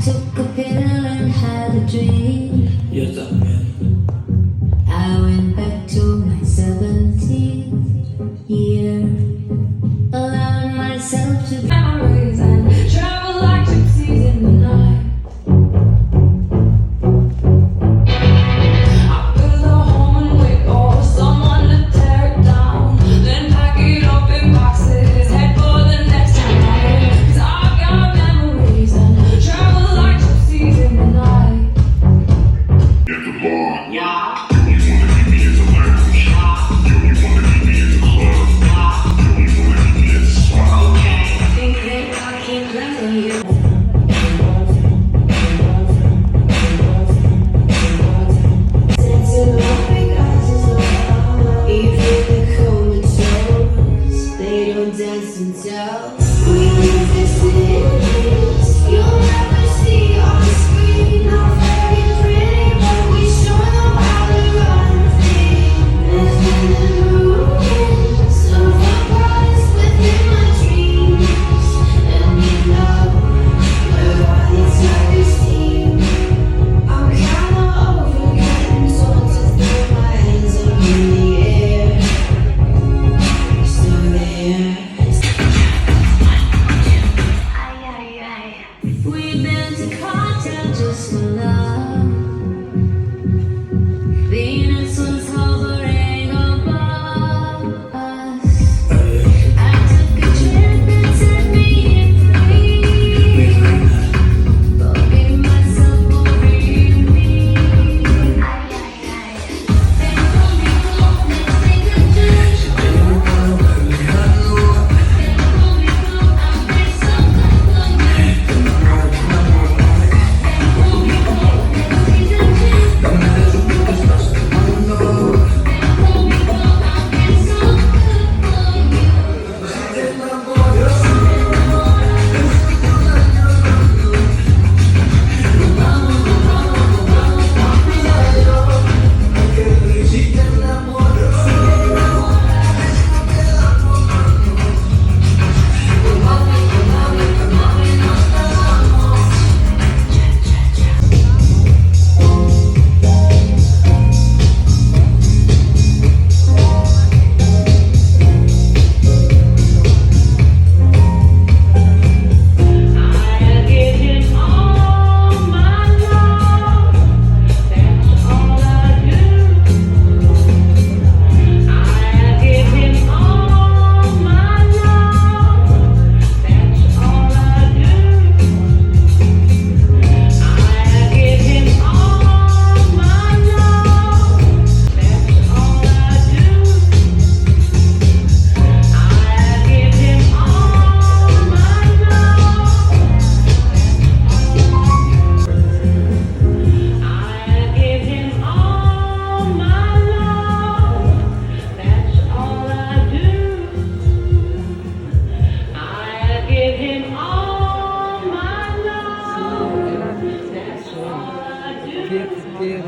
took a pill and had a dream. I went back to my 17th year, allowing myself to memories and travel like gypsies in the night. I build a home and wait for someone to tear it down, then pack it up in boxes, head for the next town. 'Cause I've got memories and travel like gypsies in the night. At the bar. Yeah. You wanna meet me at the lounge. Yo, you wanna meet me at the club. Yo, you wanna meet me at the spot. Okay, I think that I can let you. Dance and tell. We live this is. You'll never see on screen. Not very pretty, but we show them how to run things. In the ruins of what was within my dreams. And you know where all these suckers seem. I'm kinda over getting told to throw my hands up in the air. So there. We've been to cocktail just for love. Venus was hovering above us. I took a trip and set me free. Forgave myself for being me. They told me go, let's take a trip. They told me go, I'll be so good. Give